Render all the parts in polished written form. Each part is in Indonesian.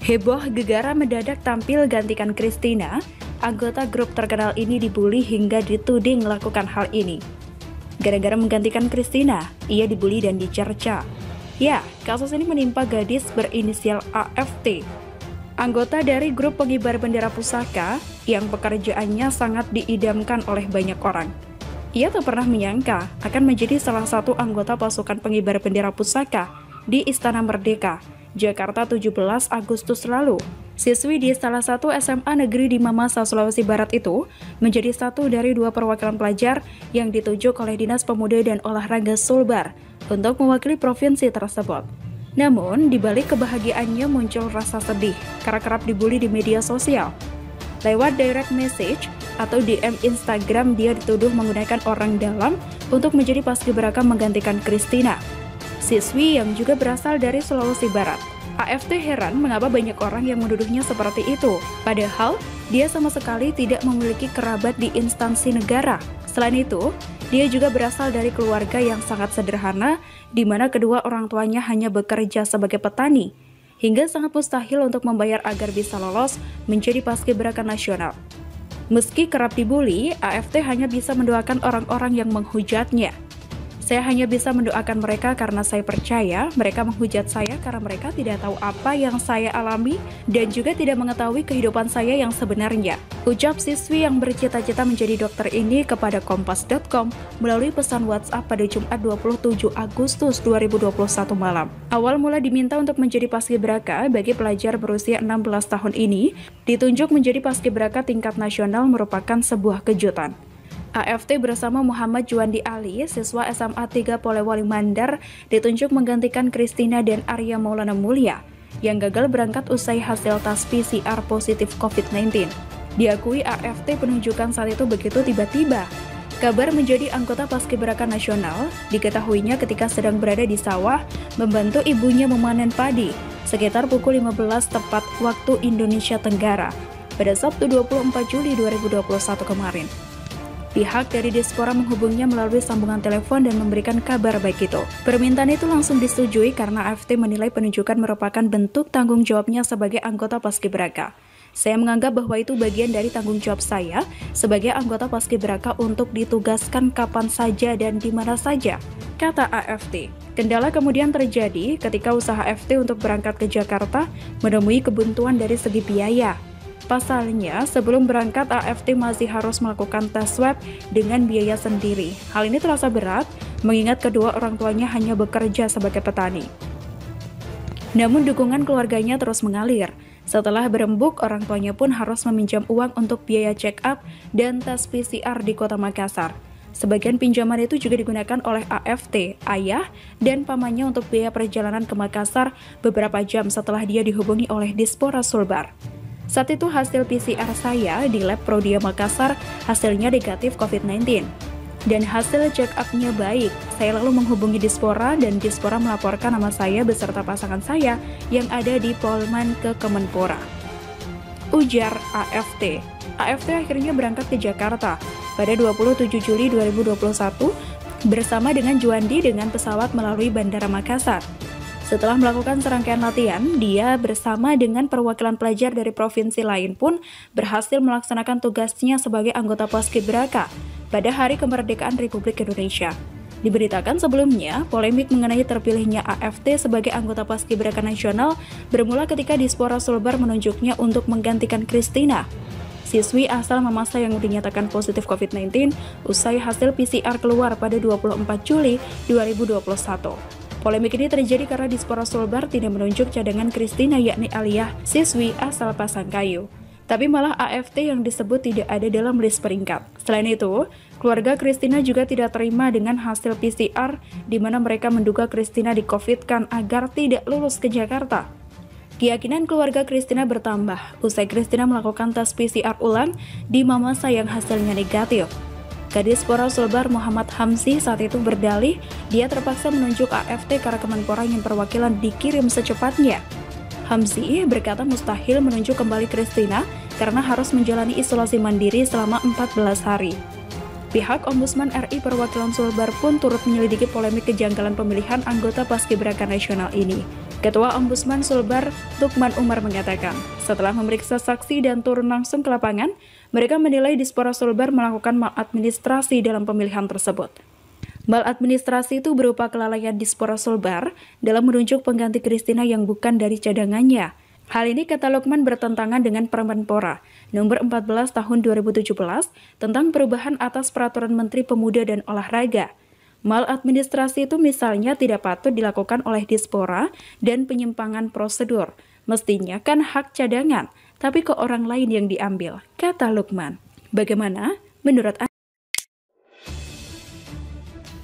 Heboh gegara mendadak tampil gantikan Christina, anggota grup terkenal ini dibully hingga dituding melakukan hal ini. Gara-gara menggantikan Christina, ia dibully dan dicerca. Ya, kasus ini menimpa gadis berinisial AFT. Anggota dari grup pengibar bendera pusaka yang pekerjaannya sangat diidamkan oleh banyak orang. Ia tak pernah menyangka akan menjadi salah satu anggota pasukan pengibar bendera pusaka di Istana Merdeka, Jakarta 17 Agustus lalu. Siswi di salah satu SMA negeri di Mamasa, Sulawesi Barat itu menjadi satu dari dua perwakilan pelajar yang ditunjuk oleh Dinas Pemuda dan Olahraga Sulbar untuk mewakili provinsi tersebut. Namun, di balik kebahagiaannya muncul rasa sedih karena kerap dibully di media sosial. Lewat direct message atau DM Instagram, dia dituduh menggunakan orang dalam untuk menjadi paskibraka menggantikan Christina, siswi yang juga berasal dari Sulawesi Barat. AFT heran mengapa banyak orang yang menuduhnya seperti itu, padahal dia sama sekali tidak memiliki kerabat di instansi negara. Selain itu, dia juga berasal dari keluarga yang sangat sederhana, di mana kedua orang tuanya hanya bekerja sebagai petani, hingga sangat mustahil untuk membayar agar bisa lolos menjadi paskibraka nasional. Meski kerap dibully, AFT hanya bisa mendoakan orang-orang yang menghujatnya. Saya hanya bisa mendoakan mereka karena saya percaya mereka menghujat saya karena mereka tidak tahu apa yang saya alami dan juga tidak mengetahui kehidupan saya yang sebenarnya, ucap siswi yang bercita-cita menjadi dokter ini kepada Kompas.com melalui pesan WhatsApp pada Jumat 27 Agustus 2021 malam. Awal mula diminta untuk menjadi paskibraka bagi pelajar berusia 16 tahun ini, ditunjuk menjadi paskibraka tingkat nasional merupakan sebuah kejutan. AFT bersama Muhammad Juandi Ali, siswa SMA 3 Polewali Mandar, ditunjuk menggantikan Christina dan Arya Maulana Mulia yang gagal berangkat usai hasil tes PCR positif COVID-19. Diakui AFT penunjukan saat itu begitu tiba-tiba. Kabar menjadi anggota paskibraka nasional diketahuinya ketika sedang berada di sawah membantu ibunya memanen padi sekitar pukul 15 tepat waktu Indonesia Tenggara pada Sabtu 24 Juli 2021 kemarin. Pihak dari Dispora menghubunginya melalui sambungan telepon dan memberikan kabar baik itu. Permintaan itu langsung disetujui karena AFT menilai penunjukan merupakan bentuk tanggung jawabnya sebagai anggota paskibraka. Saya menganggap bahwa itu bagian dari tanggung jawab saya sebagai anggota paskibraka untuk ditugaskan kapan saja dan di mana saja, kata AFT. Kendala kemudian terjadi ketika usaha AFT untuk berangkat ke Jakarta menemui kebuntuan dari segi biaya. Pasalnya, sebelum berangkat, AFT masih harus melakukan tes swab dengan biaya sendiri. Hal ini terasa berat, mengingat kedua orang tuanya hanya bekerja sebagai petani. Namun dukungan keluarganya terus mengalir. Setelah berembuk, orang tuanya pun harus meminjam uang untuk biaya check-up dan tes PCR di kota Makassar. Sebagian pinjaman itu juga digunakan oleh AFT, ayah, dan pamannya untuk biaya perjalanan ke Makassar beberapa jam setelah dia dihubungi oleh Dispora Sulbar. Saat itu hasil PCR saya di Lab Prodia Makassar hasilnya negatif COVID-19. Dan hasil check-up-nya baik. Saya lalu menghubungi Dispora dan Dispora melaporkan nama saya beserta pasangan saya yang ada di Polman ke Kemenpora, ujar AFT. AFT akhirnya berangkat ke Jakarta pada 27 Juli 2021 bersama dengan Juandi dengan pesawat melalui Bandara Makassar. Setelah melakukan serangkaian latihan, dia bersama dengan perwakilan pelajar dari provinsi lain pun berhasil melaksanakan tugasnya sebagai anggota paskibraka pada Hari Kemerdekaan Republik Indonesia. Diberitakan sebelumnya, polemik mengenai terpilihnya AFT sebagai anggota paskibraka nasional bermula ketika Dispora Sulbar menunjuknya untuk menggantikan Christina, siswi asal Mamasa yang dinyatakan positif COVID-19 usai hasil PCR keluar pada 24 Juli 2021. Polemik ini terjadi karena Dispora Sulbar tidak menunjuk cadangan Christina yakni Aliyah, siswi asal Pasangkayu. Tapi malah AFT yang disebut tidak ada dalam list peringkat. Selain itu, keluarga Christina juga tidak terima dengan hasil PCR di mana mereka menduga Christina di-COVID-kan agar tidak lulus ke Jakarta. Keyakinan keluarga Christina bertambah usai Christina melakukan tes PCR ulang di Mamasa yang hasilnya negatif. Kadispora Sulbar Muhammad Hamzi saat itu berdalih dia terpaksa menunjuk AFT karena Kemenpora ingin perwakilan dikirim secepatnya. Hamzi berkata mustahil menunjuk kembali Christina karena harus menjalani isolasi mandiri selama 14 hari. Pihak Ombudsman RI perwakilan Sulbar pun turut menyelidiki polemik kejanggalan pemilihan anggota paskibraka nasional ini. Ketua Ombudsman Sulbar, Lukman Umar mengatakan, setelah memeriksa saksi dan turun langsung ke lapangan, mereka menilai Dispora Sulbar melakukan maladministrasi dalam pemilihan tersebut. Maladministrasi itu berupa kelalaian Dispora Sulbar dalam menunjuk pengganti Christina yang bukan dari cadangannya. Hal ini, kata Lukman, bertentangan dengan Permenpora nomor 14 tahun 2017 tentang perubahan atas Peraturan Menteri Pemuda dan Olahraga. Maladministrasi itu misalnya tidak patut dilakukan oleh Dispora dan penyimpangan prosedur. Mestinya kan hak cadangan, tapi ke orang lain yang diambil, kata Lukman. Bagaimana menurut Anda?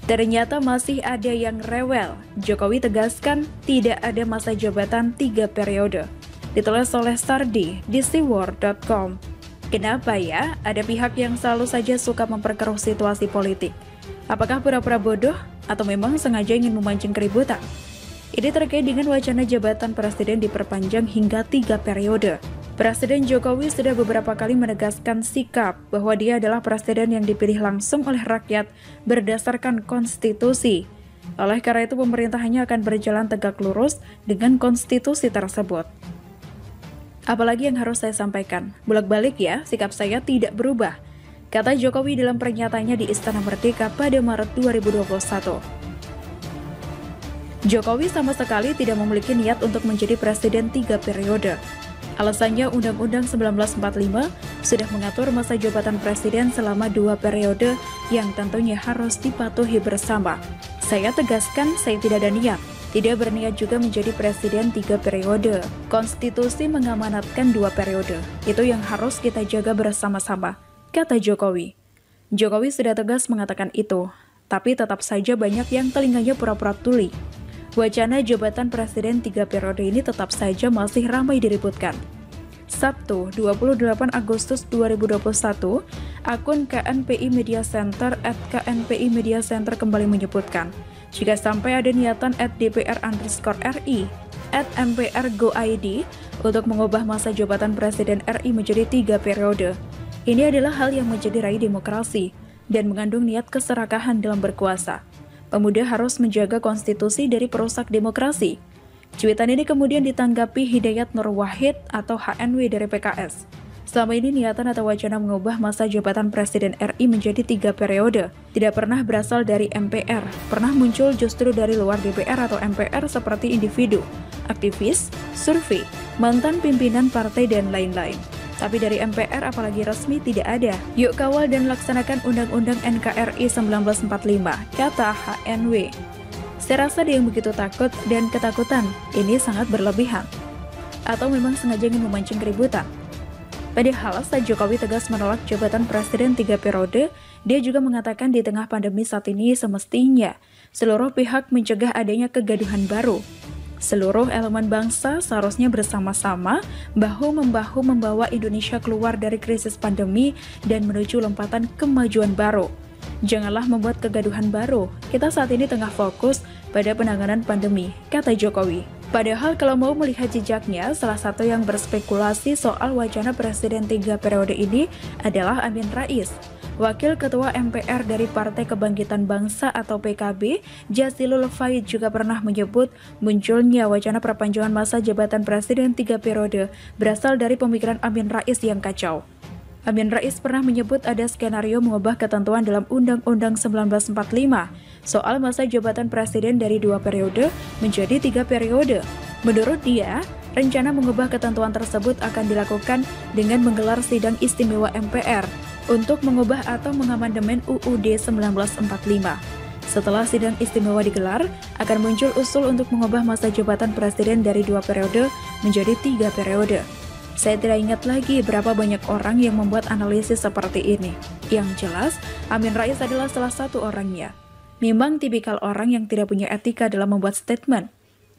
Ternyata masih ada yang rewel. Jokowi tegaskan tidak ada masa jabatan 3 periode. Ditulis oleh Sardi di siwar.com. Kenapa ya ada pihak yang selalu saja suka memperkeruh situasi politik? Apakah pura-pura bodoh atau memang sengaja ingin memancing keributan? Ini terkait dengan wacana jabatan presiden diperpanjang hingga 3 periode. Presiden Jokowi sudah beberapa kali menegaskan sikap bahwa dia adalah presiden yang dipilih langsung oleh rakyat berdasarkan konstitusi. Oleh karena itu pemerintahannya akan berjalan tegak lurus dengan konstitusi tersebut. Apalagi yang harus saya sampaikan, bolak-balik ya, sikap saya tidak berubah, kata Jokowi dalam pernyataannya di Istana Merdeka pada Maret 2021. Jokowi sama sekali tidak memiliki niat untuk menjadi presiden 3 periode. Alasannya Undang-Undang 1945 sudah mengatur masa jabatan presiden selama 2 periode yang tentunya harus dipatuhi bersama. Saya tegaskan, saya tidak ada niat. Tidak berniat juga menjadi presiden 3 periode. Konstitusi mengamanatkan 2 periode. Itu yang harus kita jaga bersama-sama, kata Jokowi. Jokowi sudah tegas mengatakan itu, tapi tetap saja banyak yang telinganya pura-pura tuli. Wacana jabatan presiden 3 periode ini tetap saja masih ramai diributkan. Sabtu, 28 Agustus 2021, akun KNPI Media Center @KNPI Media Center kembali menyebutkan, jika sampai ada niatan @DPR_RI, @MPR_GoID untuk mengubah masa jabatan Presiden RI menjadi 3 periode. Ini adalah hal yang mencederai demokrasi dan mengandung niat keserakahan dalam berkuasa. Pemuda harus menjaga konstitusi dari perusak demokrasi. Cuitan ini kemudian ditanggapi Hidayat Nur Wahid atau HNW dari PKS. Selama ini niatan atau wacana mengubah masa jabatan Presiden RI menjadi 3 periode tidak pernah berasal dari MPR, pernah muncul justru dari luar DPR atau MPR seperti individu, aktivis, survei, mantan pimpinan partai, dan lain-lain. Tapi dari MPR apalagi resmi tidak ada. Yuk kawal dan laksanakan Undang-Undang NKRI 1945, kata HNW. Saya rasa dia yang begitu takut dan ketakutan ini sangat berlebihan. Atau memang sengaja ingin memancing keributan. Padahal saat Jokowi tegas menolak jabatan presiden 3 periode, dia juga mengatakan di tengah pandemi saat ini semestinya seluruh pihak mencegah adanya kegaduhan baru. Seluruh elemen bangsa seharusnya bersama-sama bahu-membahu membawa Indonesia keluar dari krisis pandemi dan menuju lompatan kemajuan baru. Janganlah membuat kegaduhan baru, kita saat ini tengah fokus pada penanganan pandemi, kata Jokowi. Padahal kalau mau melihat jejaknya, salah satu yang berspekulasi soal wacana presiden 3 periode ini adalah Amin Rais. Wakil Ketua MPR dari Partai Kebangkitan Bangsa atau PKB, Jazilul Faid juga pernah menyebut munculnya wacana perpanjangan masa jabatan presiden 3 periode berasal dari pemikiran Amin Rais yang kacau. Amin Rais pernah menyebut ada skenario mengubah ketentuan dalam Undang-Undang 1945 soal masa jabatan presiden dari 2 periode menjadi 3 periode. Menurut dia, rencana mengubah ketentuan tersebut akan dilakukan dengan menggelar sidang istimewa MPR untuk mengubah atau mengamandemen UUD 1945. Setelah sidang istimewa digelar, akan muncul usul untuk mengubah masa jabatan presiden dari 2 periode menjadi 3 periode. Saya tidak ingat lagi berapa banyak orang yang membuat analisis seperti ini. Yang jelas, Amin Rais adalah salah satu orangnya. Memang tipikal orang yang tidak punya etika dalam membuat statement.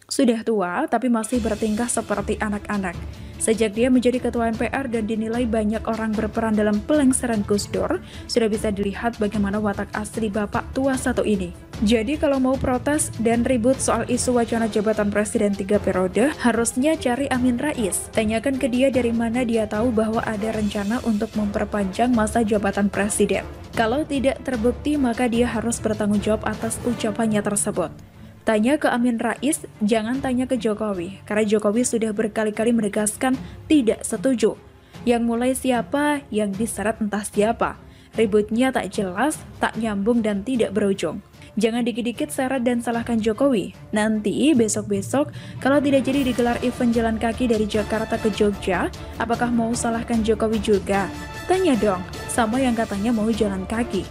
Sudah tua, tapi masih bertingkah seperti anak-anak. Sejak dia menjadi ketua MPR dan dinilai banyak orang berperan dalam pelengseran Gus Dur, sudah bisa dilihat bagaimana watak asli bapak tua satu ini. Jadi kalau mau protes dan ribut soal isu wacana jabatan presiden 3 periode, harusnya cari Amin Rais. Tanyakan ke dia dari mana dia tahu bahwa ada rencana untuk memperpanjang masa jabatan presiden. Kalau tidak terbukti, maka dia harus bertanggung jawab atas ucapannya tersebut. Tanya ke Amin Rais, jangan tanya ke Jokowi, karena Jokowi sudah berkali-kali menegaskan tidak setuju. Yang mulai siapa, yang diseret entah siapa. Ributnya tak jelas, tak nyambung dan tidak berujung. Jangan dikit-dikit seret dan salahkan Jokowi. Nanti besok-besok kalau tidak jadi digelar event jalan kaki dari Jakarta ke Jogja, apakah mau salahkan Jokowi juga? Tanya dong, sama yang katanya mau jalan kaki.